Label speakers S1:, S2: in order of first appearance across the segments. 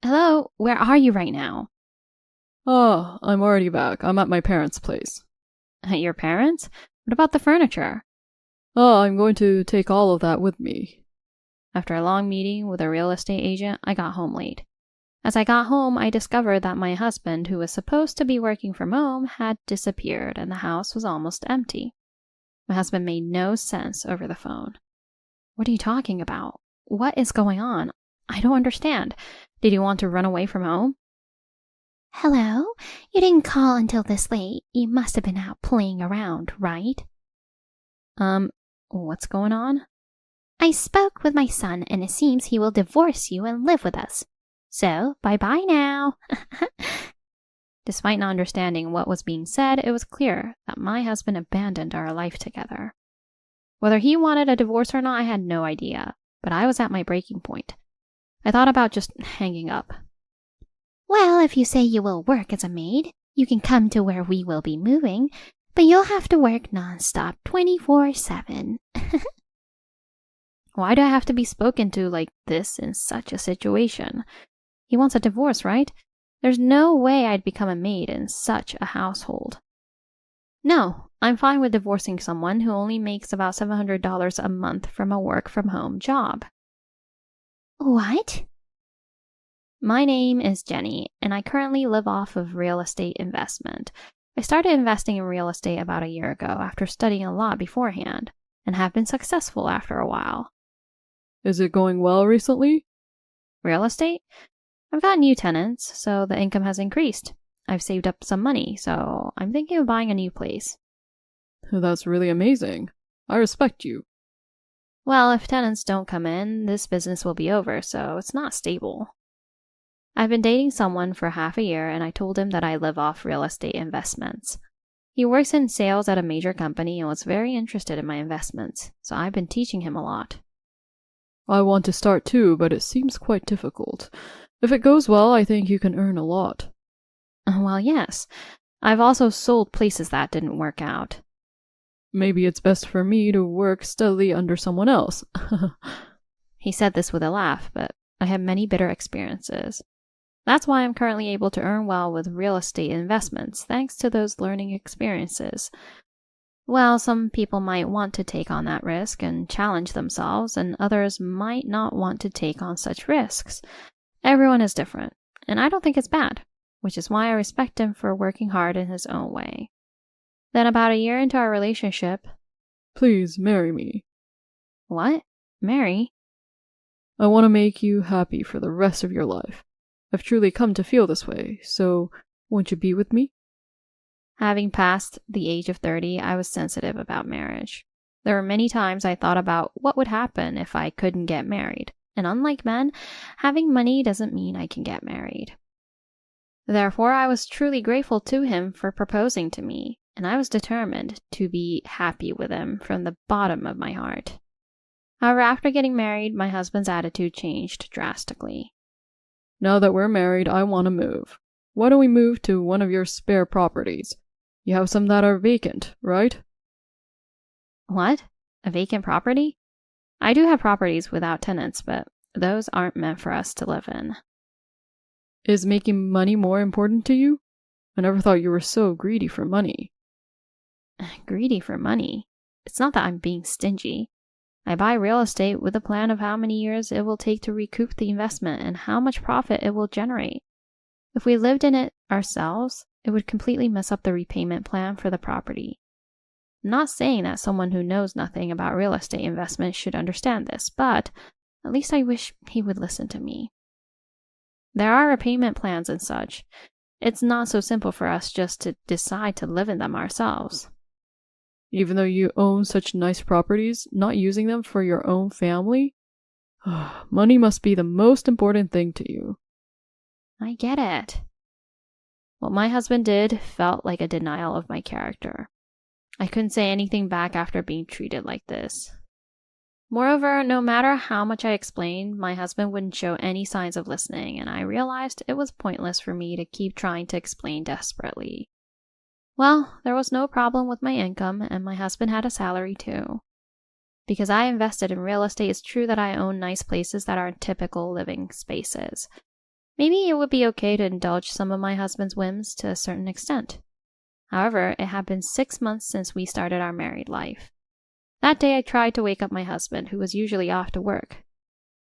S1: Hello, where are you right now?
S2: Oh, I'm already back. I'm at my parents' place.
S1: At your parents'? What about the furniture?
S2: Oh, I'm going to take all of that with me.
S1: After a long meeting with a real estate agent, I got home late. As I got home, I discovered that my husband, who was supposed to be working from home, had disappeared and the house was almost empty. My husband made no sense over the phone. What are you talking about? What is going on? I don't understand. Did he want to run away from home?
S3: Hello? You didn't call until this late. You must have been out playing around, right?
S1: What's going on?
S3: I spoke with my son, and it seems he will divorce you and live with us. So, bye-bye now.
S1: Despite not understanding what was being said, it was clear that my husband abandoned our life together. Whether he wanted a divorce or not, I had no idea, but I was at my breaking point. I thought about just hanging up.
S3: Well, if you say you will work as a maid, you can come to where we will be moving, but you'll have to work nonstop 24/7.
S1: Why do I have to be spoken to like this in such a situation? He wants a divorce, right? There's no way I'd become a maid in such a household. No, I'm fine with divorcing someone who only makes about $700 a month from a work-from-home job.
S3: What?
S1: My name is Jenny, and I currently live off of real estate investment. I started investing in real estate about a year ago after studying a lot beforehand, and have been successful after a while.
S2: Is it going well recently?
S1: Real estate? I've got new tenants, so the income has increased. I've saved up some money, so I'm thinking of buying a new place.
S2: That's really amazing. I respect you.
S1: Well, if tenants don't come in, this business will be over, so it's not stable. I've been dating someone for half a year, and I told him that I live off real estate investments. He works in sales at a major company and was very interested in my investments, so I've been teaching him a lot.
S2: I want to start too, but it seems quite difficult. If it goes well, I think you can earn a lot.
S1: Well, yes. I've also sold places that didn't work out.
S2: Maybe it's best for me to work steadily under someone else.
S1: He said this with a laugh, but I have many bitter experiences. That's why I'm currently able to earn well with real estate investments, thanks to those learning experiences. Well, some people might want to take on that risk and challenge themselves, and others might not want to take on such risks. Everyone is different, and I don't think it's bad, which is why I respect him for working hard in his own way. Then about a year into our relationship...
S2: Please marry me.
S1: What? Marry?
S2: I want to make you happy for the rest of your life. I've truly come to feel this way, so won't you be with me?
S1: Having passed the age of 30, I was sensitive about marriage. There were many times I thought about what would happen if I couldn't get married, and unlike men, having money doesn't mean I can get married. Therefore, I was truly grateful to him for proposing to me, and I was determined to be happy with him from the bottom of my heart. However, after getting married, my husband's attitude changed drastically.
S2: Now that we're married, I want to move. Why don't we move to one of your spare properties? You have some that are vacant, right?
S1: What? A vacant property? I do have properties without tenants, but those aren't meant for us to live in.
S2: Is making money more important to you? I never thought you were so greedy for money.
S1: Greedy for money? It's not that I'm being stingy. I buy real estate with a plan of how many years it will take to recoup the investment and how much profit it will generate. If we lived in it ourselves, it would completely mess up the repayment plan for the property. I'm not saying that someone who knows nothing about real estate investment should understand this, but at least I wish he would listen to me. There are repayment plans and such. It's not so simple for us just to decide to live in them ourselves.
S2: Even though you own such nice properties, not using them for your own family? Money must be the most important thing to you.
S1: I get it. What my husband did felt like a denial of my character. I couldn't say anything back after being treated like this. Moreover, no matter how much I explained, my husband wouldn't show any signs of listening, and I realized it was pointless for me to keep trying to explain desperately. Well, there was no problem with my income, and my husband had a salary too. Because I invested in real estate, it's true that I own nice places that aren't typical living spaces. Maybe it would be okay to indulge some of my husband's whims to a certain extent. However, it had been 6 months since we started our married life. That day I tried to wake up my husband, who was usually off to work.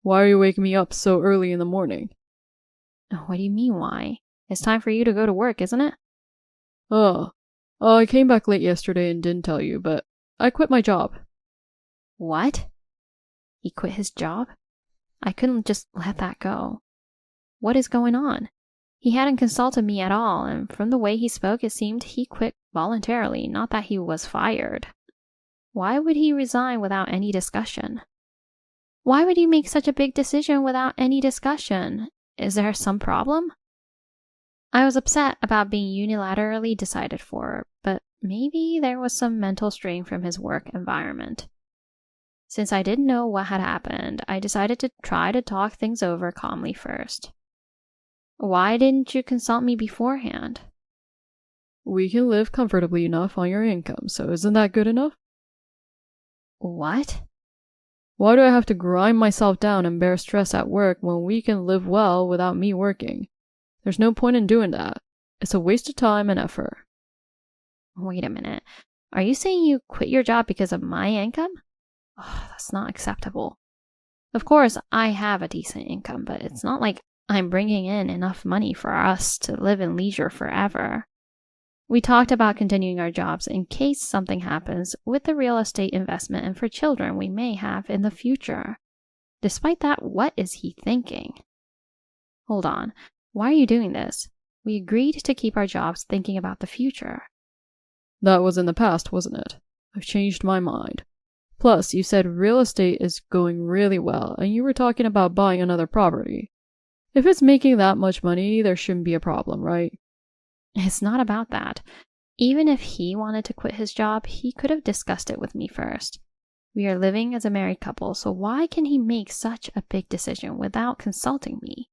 S2: Why are you waking me up so early in the morning?
S1: What do you mean, why? It's time for you to go to work, isn't it?
S2: I came back late yesterday and didn't tell you, but I quit my job.
S1: What? He quit his job? I couldn't just let that go. What is going on? He hadn't consulted me at all, and from the way he spoke, it seemed he quit voluntarily, not that he was fired. Why would he resign without any discussion? Why would you make such a big decision without any discussion? Is there some problem? I was upset about being unilaterally decided for, but maybe there was some mental strain from his work environment. Since I didn't know what had happened, I decided to try to talk things over calmly first. Why didn't you consult me beforehand?
S2: We can live comfortably enough on your income, so isn't that good enough?
S1: What?
S2: Why do I have to grind myself down and bear stress at work when we can live well without me working? There's no point in doing that. It's a waste of time and effort.
S1: Wait a minute. Are you saying you quit your job because of my income? That's not acceptable. Of course, I have a decent income, but it's not like I'm bringing in enough money for us to live in leisure forever. We talked about continuing our jobs in case something happens with the real estate investment and for children we may have in the future. Despite that, what is he thinking? Hold on. Why are you doing this? We agreed to keep our jobs thinking about the future.
S2: That was in the past, wasn't it? I've changed my mind. Plus, you said real estate is going really well, and you were talking about buying another property. If it's making that much money, there shouldn't be a problem, right?
S1: It's not about that. Even if he wanted to quit his job, he could have discussed it with me first. We are living as a married couple, so why can he make such a big decision without consulting me?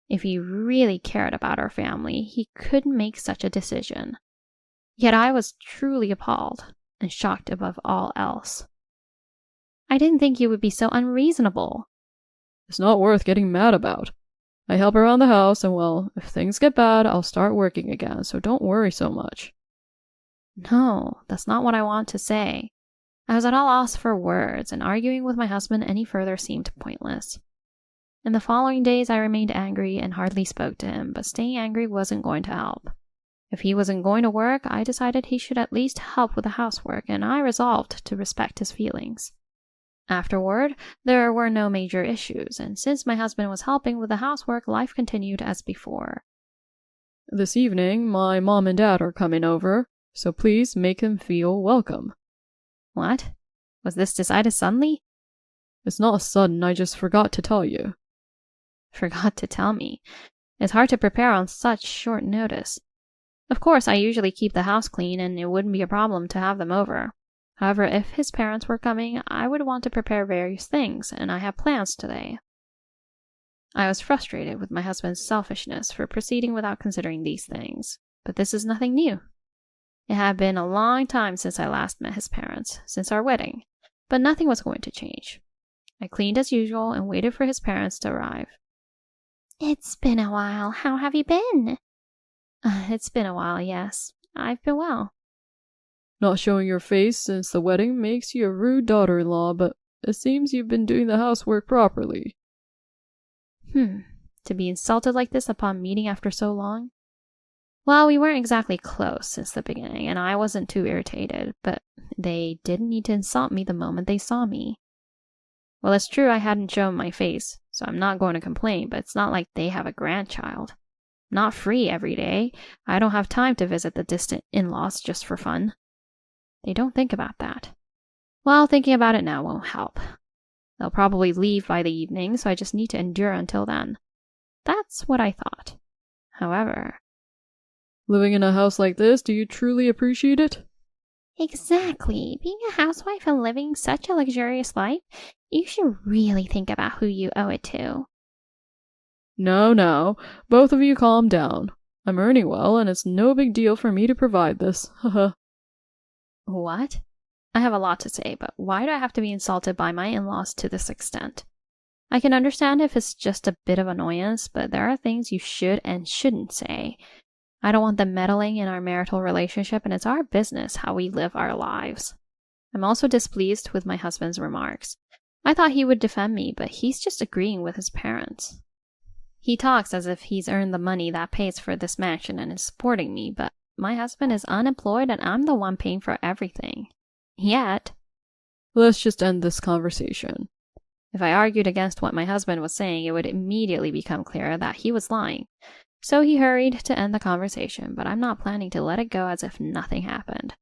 S1: If he really cared about our family, he couldn't make such a decision. Yet I was truly appalled and shocked above all else. I didn't think you would be so unreasonable.
S2: It's not worth getting mad about. I help around the house, and well, if things get bad, I'll start working again, so don't worry so much.
S1: No, that's not what I want to say. I was at a loss for words, and arguing with my husband any further seemed pointless. In the following days, I remained angry and hardly spoke to him, but staying angry wasn't going to help. If he wasn't going to work, I decided he should at least help with the housework, and I resolved to respect his feelings. Afterward, there were no major issues, and since my husband was helping with the housework, life continued as before.
S2: This evening, my mom and dad are coming over, so please make them feel welcome.
S1: What? Was this decided suddenly?
S2: It's not sudden, I just forgot to tell you.
S1: Forgot to tell me. It's hard to prepare on such short notice. Of course, I usually keep the house clean, and it wouldn't be a problem to have them over. However, if his parents were coming, I would want to prepare various things, and I have plans today. I was frustrated with my husband's selfishness for proceeding without considering these things, but this is nothing new. It had been a long time since I last met his parents, since our wedding, but nothing was going to change. I cleaned as usual and waited for his parents to arrive.
S3: It's been a while. How have you been?
S1: It's been a while, yes. I've been well.
S2: Not showing your face since the wedding makes you a rude daughter-in-law, but it seems you've been doing the housework properly.
S1: To be insulted like this upon meeting after so long? Well, we weren't exactly close since the beginning, and I wasn't too irritated, but they didn't need to insult me the moment they saw me. Well, it's true I hadn't shown my face, so I'm not going to complain, but it's not like they have a grandchild. I'm not free every day. I don't have time to visit the distant in-laws just for fun. They don't think about that. Well, thinking about it now won't help. They'll probably leave by the evening, so I just need to endure until then. That's what I thought. However...
S2: Living in a house like this, do you truly appreciate it?
S3: Exactly. Being a housewife and living such a luxurious life, you should really think about who you owe it to.
S2: No, both of you calm down. I'm earning well, and it's no big deal for me to provide this. Haha.
S1: What? I have a lot to say, but why do I have to be insulted by my in-laws to this extent? I can understand if it's just a bit of annoyance, but there are things you should and shouldn't say. I don't want them meddling in our marital relationship, and it's our business how we live our lives. I'm also displeased with my husband's remarks. I thought he would defend me, but he's just agreeing with his parents. He talks as if he's earned the money that pays for this mansion and is supporting me, but my husband is unemployed and I'm the one paying for everything. Yet,
S2: Let's just end this conversation.
S1: if I argued against what my husband was saying, it would immediately become clear that he was lying. So he hurried to end the conversation, but I'm not planning to let it go as if nothing happened.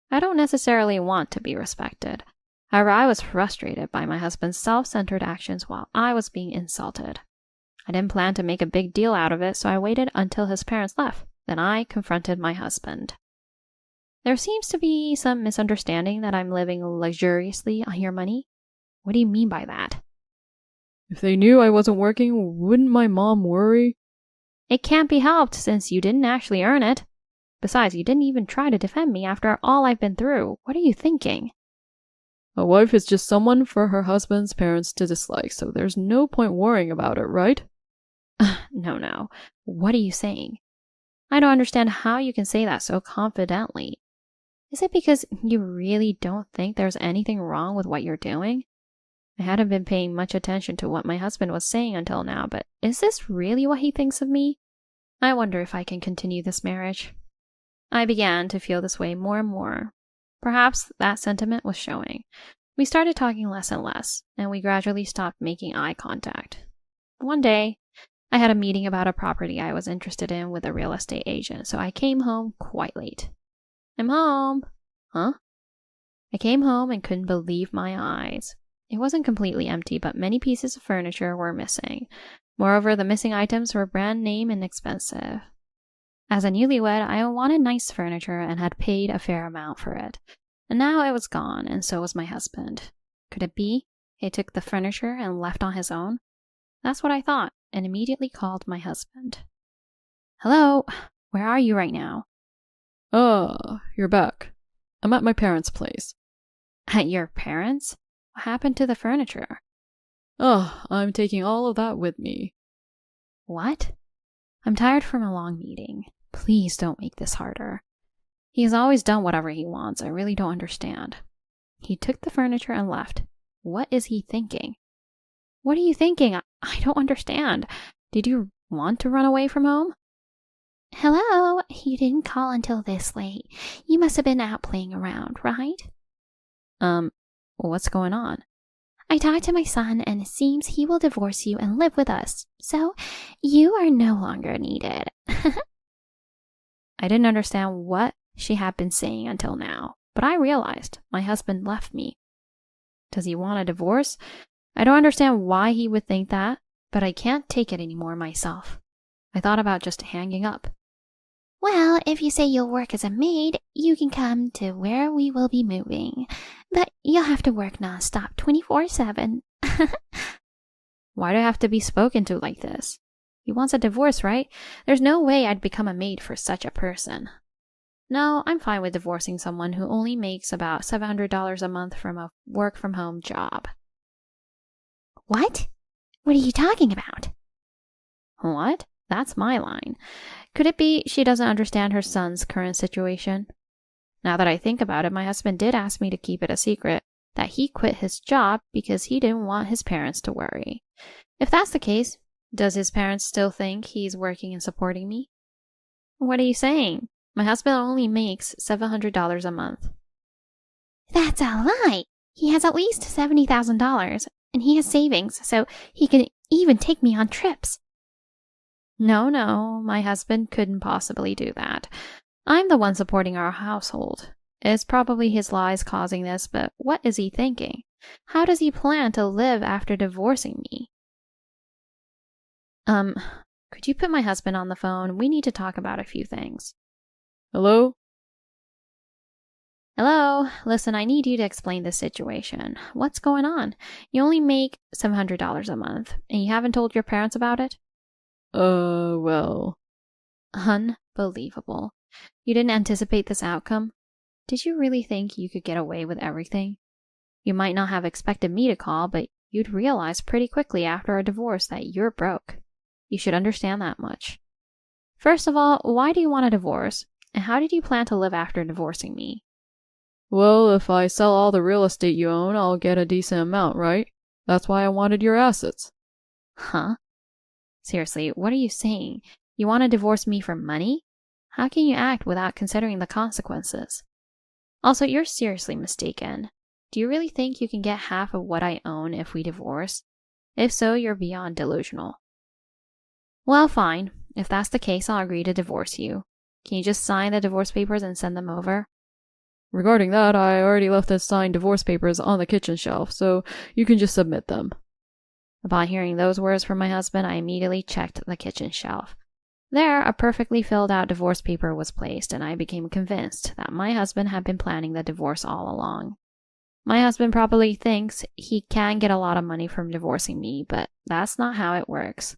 S1: I don't necessarily want to be respected. However, I was frustrated by my husband's self-centered actions while I was being insulted. I didn't plan to make a big deal out of it, so I waited until his parents left. Then I confronted my husband. There seems to be some misunderstanding that I'm living luxuriously on your money. What do you mean by that?
S2: If they knew I wasn't working, wouldn't my mom worry?
S1: It can't be helped since you didn't actually earn it. Besides, you didn't even try to defend me after all I've been through. What are you thinking?
S2: A wife is just someone for her husband's parents to dislike, so there's no point worrying about it, right?
S1: No. What are you saying? I don't understand how you can say that so confidently. Is it because you really don't think there's anything wrong with what you're doing? I hadn't been paying much attention to what my husband was saying until now, but is this really what he thinks of me? I wonder if I can continue this marriage. I began to feel this way more and more. Perhaps that sentiment was showing. We started talking less and less, and we gradually stopped making eye contact. One day, I had a meeting about a property I was interested in with a real estate agent, so I came home quite late. I'm home. Huh? I came home and couldn't believe my eyes. It wasn't completely empty, but many pieces of furniture were missing. Moreover, the missing items were brand name and expensive. As a newlywed, I wanted nice furniture and had paid a fair amount for it. And now it was gone, and so was my husband. Could it be he took the furniture and left on his own? That's what I thought, and immediately called my husband. Hello, where are you right now?
S2: You're back. I'm at my parents' place.
S1: At your parents'? What happened to the furniture?
S2: I'm taking all of that with me.
S1: What? I'm tired from a long meeting. Please don't make this harder. He has always done whatever he wants. I really don't understand. He took the furniture and left. What is he thinking? What are you thinking? I don't understand. Did you want to run away from home?
S3: Hello? You didn't call until this late. You must have been out playing around, right?
S1: What's going on?
S3: I talked to my son and it seems he will divorce you and live with us. So, you are no longer needed.
S1: I didn't understand what she had been saying until now, but I realized my husband left me. Does he want a divorce? I don't understand why he would think that, but I can't take it anymore myself. I thought about just hanging up.
S3: Well, if you say you'll work as a maid, you can come to where we will be moving. But you'll have to work nonstop 24/7.
S1: Why do I have to be spoken to like this? He wants a divorce, right? There's no way I'd become a maid for such a person. No, I'm fine with divorcing someone who only makes about $700 a month from a work-from-home job.
S3: What? What are you talking about?
S1: What? That's my line. Could it be she doesn't understand her son's current situation? Now that I think about it, my husband did ask me to keep it a secret that he quit his job because he didn't want his parents to worry. If that's the case, does his parents still think he's working and supporting me? What are you saying? My husband only makes $700 a month.
S3: That's a lie. He has at least $70,000, and he has savings, so he can even take me on trips.
S1: No, my husband couldn't possibly do that. I'm the one supporting our household. It's probably his lies causing this, but what is he thinking? How does he plan to live after divorcing me? Could you put my husband on the phone? We need to talk about a few things.
S2: Hello?
S1: Hello? Listen, I need you to explain this situation. What's going on? You only make $700 a month, and you haven't told your parents about it?
S2: Well.
S1: Unbelievable. You didn't anticipate this outcome? Did you really think you could get away with everything? You might not have expected me to call, but you'd realize pretty quickly after a divorce that you're broke. You should understand that much. First of all, why do you want a divorce? And how did you plan to live after divorcing me?
S2: Well, if I sell all the real estate you own, I'll get a decent amount, right? That's why I wanted your assets.
S1: Huh? Seriously, what are you saying? You want to divorce me for money? How can you act without considering the consequences? Also, you're seriously mistaken. Do you really think you can get half of what I own if we divorce? If so, you're beyond delusional. Well, fine. If that's the case, I'll agree to divorce you. Can you just sign the divorce papers and send them over?
S2: Regarding that, I already left the signed divorce papers on the kitchen shelf, so you can just submit them.
S1: Upon hearing those words from my husband, I immediately checked the kitchen shelf. There, a perfectly filled out divorce paper was placed, and I became convinced that my husband had been planning the divorce all along. My husband probably thinks he can get a lot of money from divorcing me, but that's not how it works.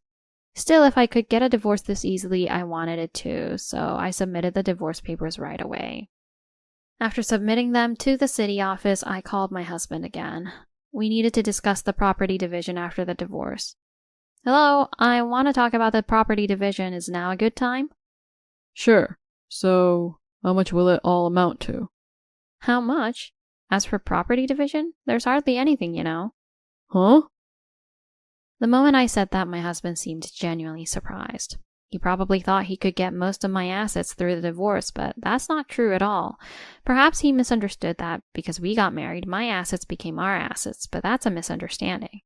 S1: Still, if I could get a divorce this easily, I wanted it too, so I submitted the divorce papers right away. After submitting them to the city office, I called my husband again. We needed to discuss the property division after the divorce. Hello, I want to talk about the property division. Is now a good time?
S2: Sure. So, how much will it all amount to?
S1: How much? As for property division, there's hardly anything, you know.
S2: Huh?
S1: The moment I said that, my husband seemed genuinely surprised. He probably thought he could get most of my assets through the divorce, but that's not true at all. Perhaps he misunderstood that because we got married, my assets became our assets, but that's a misunderstanding.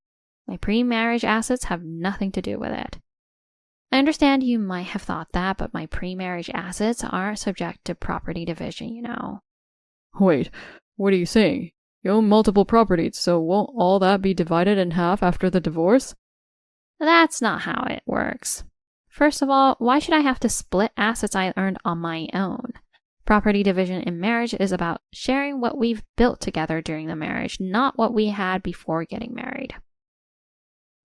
S1: My pre-marriage assets have nothing to do with it. I understand you might have thought that, but my pre-marriage assets aren't subject to property division, you know.
S2: Wait, what are you saying? You own multiple properties, so won't all that be divided in half after the divorce?
S1: That's not how it works. First of all, why should I have to split assets I earned on my own? Property division in marriage is about sharing what we've built together during the marriage, not what we had before getting married.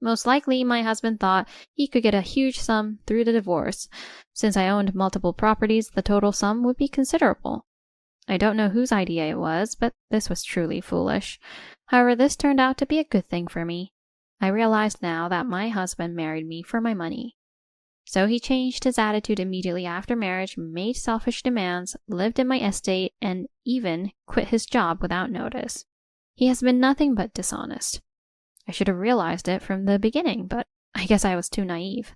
S1: Most likely, my husband thought he could get a huge sum through the divorce. Since I owned multiple properties, the total sum would be considerable. I don't know whose idea it was, but this was truly foolish. However, this turned out to be a good thing for me. I realized now that my husband married me for my money. So he changed his attitude immediately after marriage, made selfish demands, lived in my estate, and even quit his job without notice. He has been nothing but dishonest. I should have realized it from the beginning, but I guess I was too naive.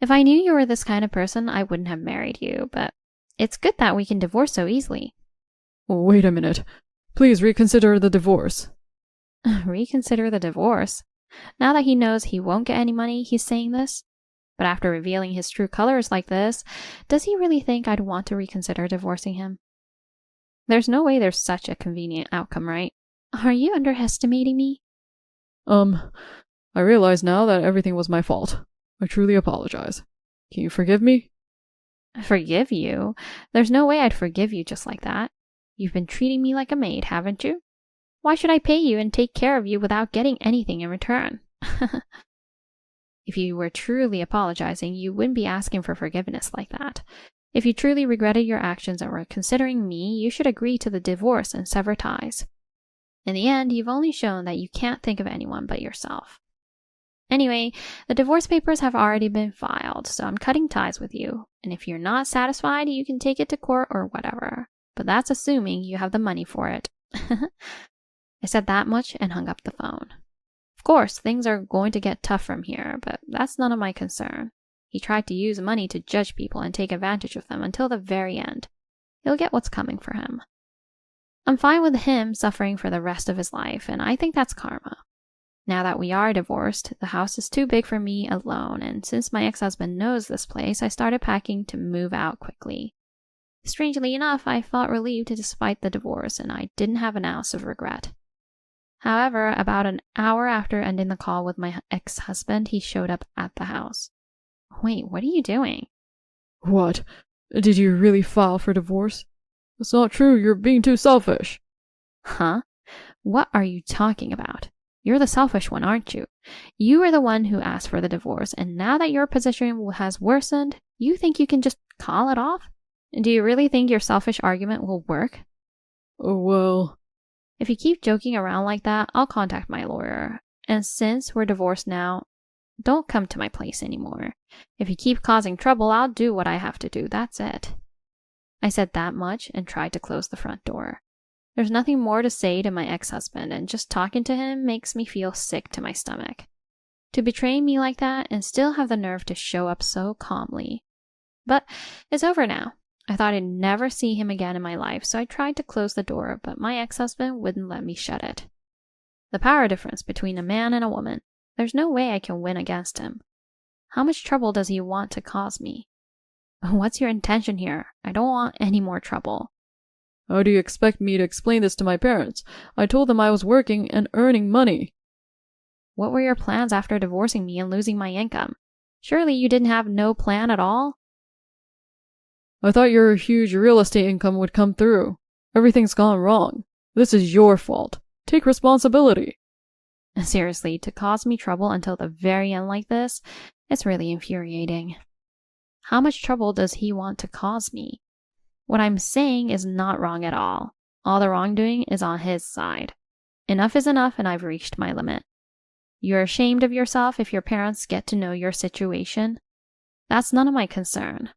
S1: If I knew you were this kind of person, I wouldn't have married you, but it's good that we can divorce so easily.
S2: Wait a minute. Please reconsider the divorce.
S1: Reconsider the divorce? Now that he knows he won't get any money, he's saying this? But after revealing his true colors like this, does he really think I'd want to reconsider divorcing him? There's no way there's such a convenient outcome, right? Are you underestimating me?
S2: I realize now that everything was my fault. I truly apologize. Can you forgive me?
S1: Forgive you? There's no way I'd forgive you just like that. You've been treating me like a maid, haven't you? Why should I pay you and take care of you without getting anything in return? If you were truly apologizing, you wouldn't be asking for forgiveness like that. If you truly regretted your actions and were considering me, you should agree to the divorce and sever ties. In the end, you've only shown that you can't think of anyone but yourself. Anyway, the divorce papers have already been filed, so I'm cutting ties with you. And if you're not satisfied, you can take it to court or whatever. But that's assuming you have the money for it. I said that much and hung up the phone. Of course, things are going to get tough from here, but that's none of my concern. He tried to use money to judge people and take advantage of them until the very end. He'll get what's coming for him. I'm fine with him suffering for the rest of his life, and I think that's karma. Now that we are divorced, the house is too big for me alone, and since my ex-husband knows this place, I started packing to move out quickly. Strangely enough, I felt relieved despite the divorce, and I didn't have an ounce of regret. However, about an hour after ending the call with my ex-husband, he showed up at the house. Wait, what are you doing?
S2: What? Did you really file for divorce? That's not true, you're being too selfish.
S1: Huh? What are you talking about? You're the selfish one, aren't you? You were the one who asked for the divorce, and now that your position has worsened, you think you can just call it off? Do you really think your selfish argument will work?
S2: Oh, well...
S1: If you keep joking around like that, I'll contact my lawyer. And since we're divorced now, don't come to my place anymore. If you keep causing trouble, I'll do what I have to do. That's it. I said that much and tried to close the front door. There's nothing more to say to my ex-husband, and just talking to him makes me feel sick to my stomach. To betray me like that and still have the nerve to show up so calmly. But it's over now. I thought I'd never see him again in my life, so I tried to close the door, but my ex-husband wouldn't let me shut it. The power difference between a man and a woman. There's no way I can win against him. How much trouble does he want to cause me? What's your intention here? I don't want any more trouble.
S2: How do you expect me to explain this to my parents? I told them I was working and earning money.
S1: What were your plans after divorcing me and losing my income? Surely you didn't have no plan at all?
S2: I thought your huge real estate income would come through. Everything's gone wrong. This is your fault. Take responsibility.
S1: Seriously, to cause me trouble until the very end like this, it's really infuriating. How much trouble does he want to cause me? What I'm saying is not wrong at all. All the wrongdoing is on his side. Enough is enough, and I've reached my limit. You're ashamed of yourself if your parents get to know your situation? That's none of my concern.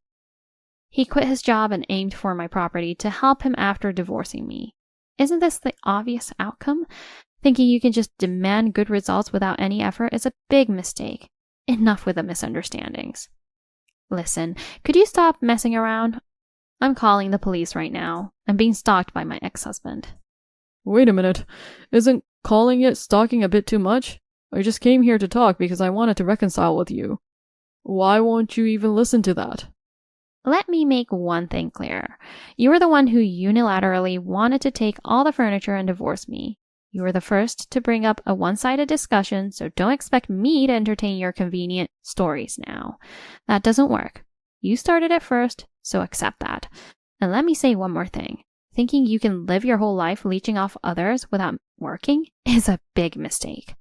S1: He quit his job and aimed for my property to help him after divorcing me. Isn't this the obvious outcome? Thinking you can just demand good results without any effort is a big mistake. Enough with the misunderstandings. Listen, could you stop messing around? I'm calling the police right now. I'm being stalked by my ex-husband.
S2: Wait a minute. Isn't calling it stalking a bit too much? I just came here to talk because I wanted to reconcile with you. Why won't you even listen to that?
S1: Let me make one thing clear. You were the one who unilaterally wanted to take all the furniture and divorce me. You were the first to bring up a one-sided discussion, so don't expect me to entertain your convenient stories now. That doesn't work. You started it first, so accept that. And let me say one more thing. Thinking you can live your whole life leeching off others without working is a big mistake.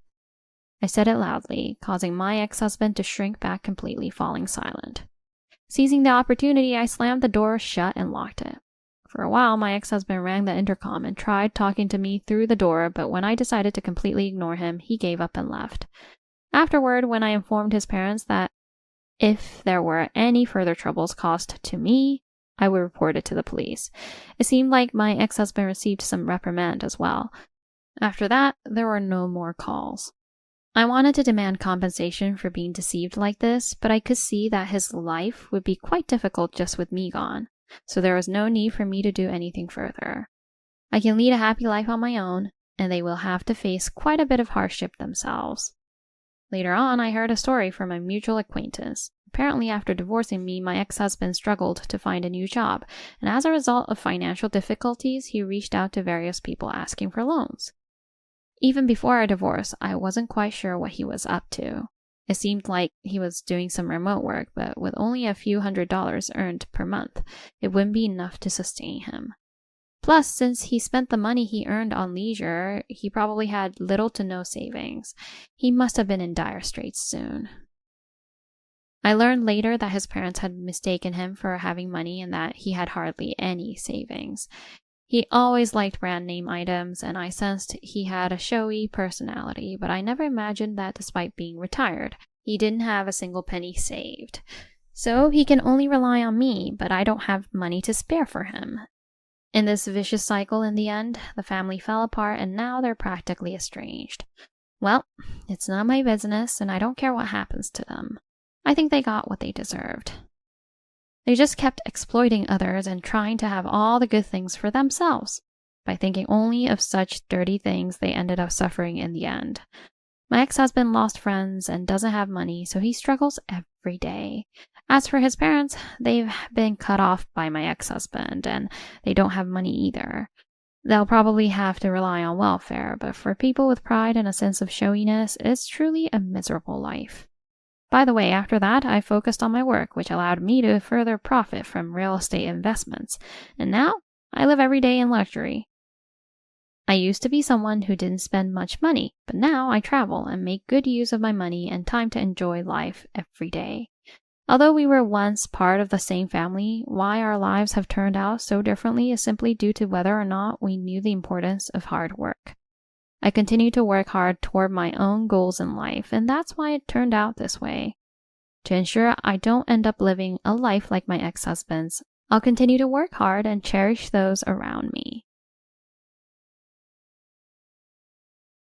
S1: I said it loudly, causing my ex-husband to shrink back completely, falling silent. Seizing the opportunity, I slammed the door shut and locked it. For a while, my ex-husband rang the intercom and tried talking to me through the door, but when I decided to completely ignore him, he gave up and left. Afterward, when I informed his parents that if there were any further troubles caused to me, I would report it to the police. It seemed like my ex-husband received some reprimand as well. After that, there were no more calls. I wanted to demand compensation for being deceived like this, but I could see that his life would be quite difficult just with me gone, so there was no need for me to do anything further. I can lead a happy life on my own, and they will have to face quite a bit of hardship themselves. Later on, I heard a story from a mutual acquaintance. Apparently, after divorcing me, my ex-husband struggled to find a new job, and as a result of financial difficulties, he reached out to various people asking for loans. Even before our divorce, I wasn't quite sure what he was up to. It seemed like he was doing some remote work, but with only a few $100s earned per month, it wouldn't be enough to sustain him. Plus, since he spent the money he earned on leisure, he probably had little to no savings. He must have been in dire straits soon. I learned later that his parents had mistaken him for having money and that he had hardly any savings. He always liked brand name items, and I sensed he had a showy personality, but I never imagined that despite being retired, he didn't have a single penny saved. So he can only rely on me, but I don't have money to spare for him. In this vicious cycle, in the end, the family fell apart and now they're practically estranged. Well, it's not my business, and I don't care what happens to them. I think they got what they deserved. They just kept exploiting others and trying to have all the good things for themselves. By thinking only of such dirty things, they ended up suffering in the end. My ex-husband lost friends and doesn't have money, so he struggles every day. As for his parents, they've been cut off by my ex-husband, and they don't have money either. They'll probably have to rely on welfare, but for people with pride and a sense of showiness, it's truly a miserable life. By the way, after that, I focused on my work, which allowed me to further profit from real estate investments, and now I live every day in luxury. I used to be someone who didn't spend much money, but now I travel and make good use of my money and time to enjoy life every day. Although we were once part of the same family, why our lives have turned out so differently is simply due to whether or not we knew the importance of hard work. I continue to work hard toward my own goals in life, and that's why it turned out this way. To ensure I don't end up living a life like my ex-husband's, I'll continue to work hard and cherish those around me.